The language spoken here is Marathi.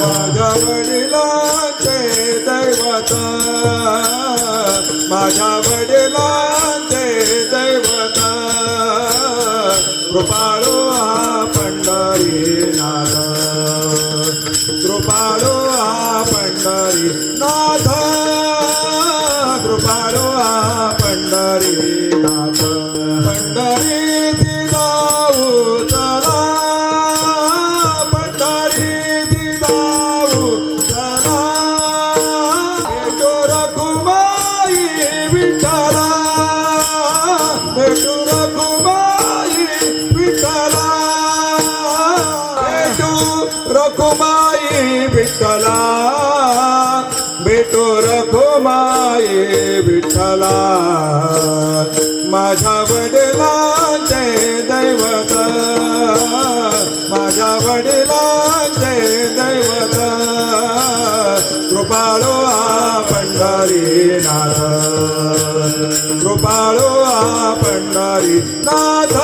माझ्या वडिलांचे दैवत, माझ्या वडिलांचे दैवत, कृपाळू हा पंढरीनाथ, कृपाळू हा पंढरीनाथ, कृपाळू हा पंढरीनाथ. पंढरीची जाऊ चला, पंढरीची जाऊ चला, भेटू रखुमाई विठ्ठला, भेटू रखुमाई विठ्ठला, भेटू रखुमाई विठ्ठला, भेटू रखुमाई विठ्ठला. माझ्या वडिलांचे दैवत, माझ्या वडिलांचे दैवत, कृपाळू हा पंढरीनाथ, कृपाळू हा पंढरीनाथ.